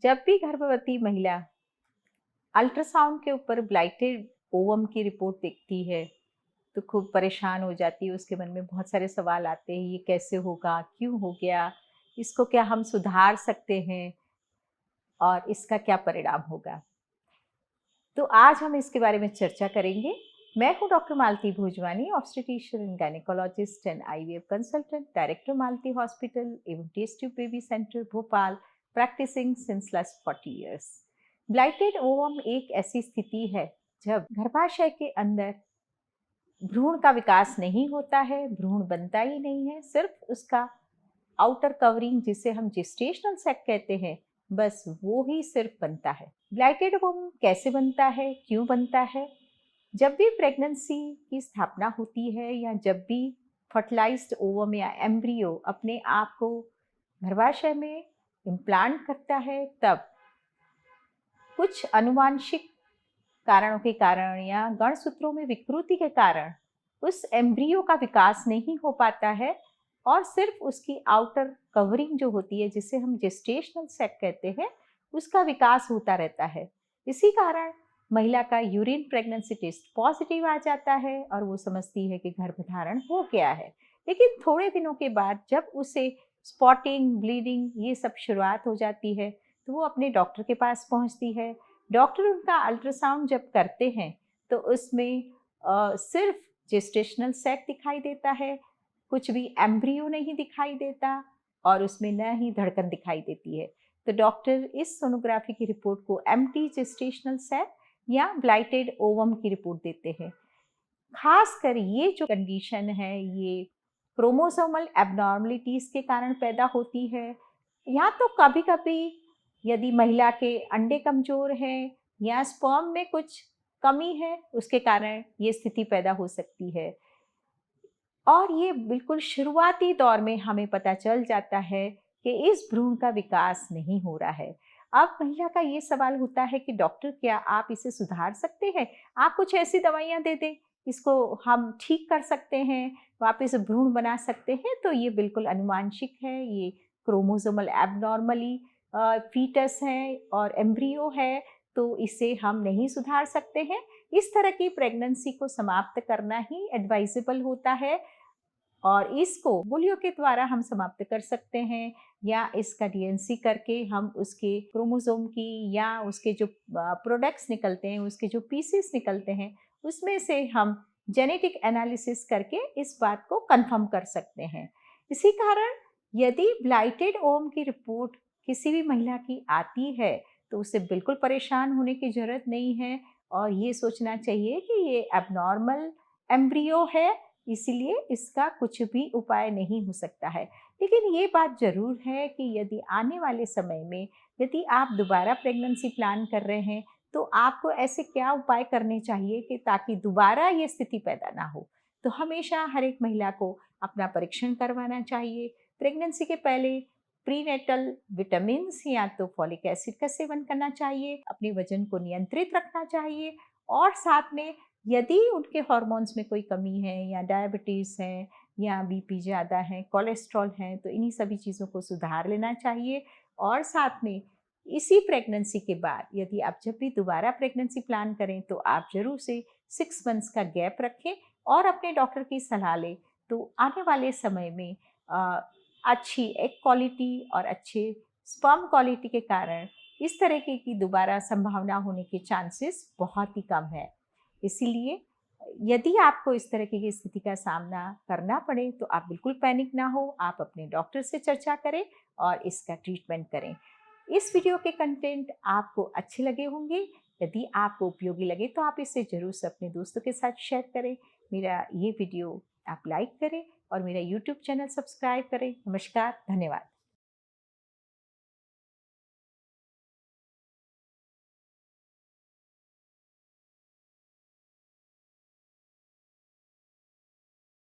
जब भी गर्भवती महिला अल्ट्रासाउंड के ऊपर ब्लाइटेड ओवम की रिपोर्ट देखती है तो खूब परेशान हो जाती है। उसके मन में बहुत सारे सवाल आते हैं, ये कैसे होगा, क्यों हो गया, इसको क्या हम सुधार सकते हैं और इसका क्या परिणाम होगा। तो आज हम इसके बारे में चर्चा करेंगे। मैं हूं doctor Malti Bhojwani, obstetrician and gynaecologist and IVF consultant, director Malti hospital एवं test tube baby centre Bhopal, practising since last 40 years. Blighted ovum एक ऐसी स्थिति है जब गर्भाशय के अंदर भ्रूण का विकास नहीं होता है, भ्रूण बनता ही नहीं है, सिर्फ उसका आउटर कवरिंग जिसे हम जेस्टेशनल सैक कहते हैं, बस वो ही सिर्फ बनता है। ब्लाइटेड ओवम कैसे बनता है, क्यों बनता है? जब भी प्रेगनेंसी की स्थापना होती है या जब भी फर्टिलाइज्ड ओवम या एम्ब्रियो अपने आप को गर्भाशय में इम्प्लांट करता है, तब कुछ आनुवांशिक कारणों के कारण या गुणसूत्रों में विकृति के कारण उस एम्ब्रियो का विकास नहीं हो पाता है और सिर्फ उसकी आउटर कवरिंग जो होती है जिसे हम जेस्टेशनल सैक कहते हैं, उसका विकास होता रहता है। इसी कारण महिला का यूरिन प्रेगनेंसी टेस्ट पॉजिटिव आ जाता है और वो समझती है कि गर्भधारण हो गया है। लेकिन थोड़े दिनों के बाद जब उसे स्पॉटिंग, ब्लीडिंग ये सब शुरुआत हो जाती है तो वो अपने डॉक्टर के पास पहुंचती है। डॉक्टर उनका अल्ट्रासाउंड जब करते हैं तो उसमें सिर्फ जेस्टेशनल सैक दिखाई देता है, कुछ भी एम्ब्रियो नहीं दिखाई देता और उसमें न ही धड़कन दिखाई देती है। तो डॉक्टर इस सोनोग्राफी की रिपोर्ट को एम्प्टी जेस्टेशनल सैक या ब्लाइटेड ओवम की रिपोर्ट देते हैं। खासकर ये जो कंडीशन है, ये क्रोमोसोमल एबनॉर्मलिटीज के कारण पैदा होती है या तो कभी कभी यदि महिला के अंडे कमजोर हैं या स्पर्म में कुछ कमी है, उसके कारण ये स्थिति पैदा हो सकती है। और ये बिल्कुल शुरुआती दौर में हमें पता चल जाता है कि इस भ्रूण का विकास नहीं हो रहा है। अब महिला का ये सवाल होता है कि डॉक्टर क्या आप इसे सुधार सकते हैं? आप कुछ ऐसी दवाइयाँ दे दें, इसको हम ठीक कर सकते हैं, वापस भ्रूण बना सकते हैं। तो ये बिल्कुल अनुवांशिक है, ये क्रोमोसोमल एबनॉर्मली फीटस है और एम्ब्रियो है, तो इसे हम नहीं सुधार सकते हैं। इस तरह की प्रेगनेंसी को समाप्त करना ही एडवाइजेबल होता है और इसको पोलियो के द्वारा हम समाप्त कर सकते हैं या इसका डीएनसी करके हम उसके क्रोमोसोम की या उसके जो प्रोडक्ट्स निकलते हैं, उसके जो पीसेस निकलते हैं, उसमें से हम जेनेटिक एनालिसिस करके इस बात को कंफर्म कर सकते हैं। इसी कारण यदि ब्लाइटेड ओवम की रिपोर्ट किसी भी महिला की आती है तो उसे बिल्कुल परेशान होने की जरूरत नहीं है और ये सोचना चाहिए कि ये एबनॉर्मल एम्ब्रियो है, इसीलिए इसका कुछ भी उपाय नहीं हो सकता है। लेकिन ये बात ज़रूर है कि यदि आने वाले समय में यदि आप दोबारा प्रेगनेंसी प्लान कर रहे हैं तो आपको ऐसे क्या उपाय करने चाहिए कि ताकि दोबारा ये स्थिति पैदा ना हो। तो हमेशा हर एक महिला को अपना परीक्षण करवाना चाहिए। प्रेगनेंसी के पहले प्रीनेटल विटामिन्स या तो फॉलिक एसिड का सेवन करना चाहिए, अपने वजन को नियंत्रित रखना चाहिए और साथ में यदि उनके हार्मोन्स में कोई कमी है या डायबिटीज़ है या बीपी ज़्यादा है, कोलेस्ट्रॉल है, तो इन्हीं सभी चीज़ों को सुधार लेना चाहिए। और साथ में इसी प्रेगनेंसी के बाद यदि आप जब भी दोबारा प्रेगनेंसी प्लान करें तो आप ज़रूर से 6 मंथ्स का गैप रखें और अपने डॉक्टर की सलाह लें। तो आने वाले समय में अच्छी एग क्वालिटी और अच्छे स्पर्म क्वालिटी के कारण इस तरह की दोबारा संभावना होने के चांसेस बहुत ही कम है। इसीलिए यदि आपको इस तरह की स्थिति का सामना करना पड़े तो आप बिल्कुल पैनिक ना हो, आप अपने डॉक्टर से चर्चा करें और इसका ट्रीटमेंट करें। इस वीडियो के कंटेंट आपको अच्छे लगे होंगे। यदि आपको उपयोगी लगे तो आप इसे ज़रूर से अपने दोस्तों के साथ शेयर करें। मेरा ये वीडियो आप लाइक करें और मेरा यूट्यूब चैनल सब्सक्राइब करें। नमस्कार, धन्यवाद।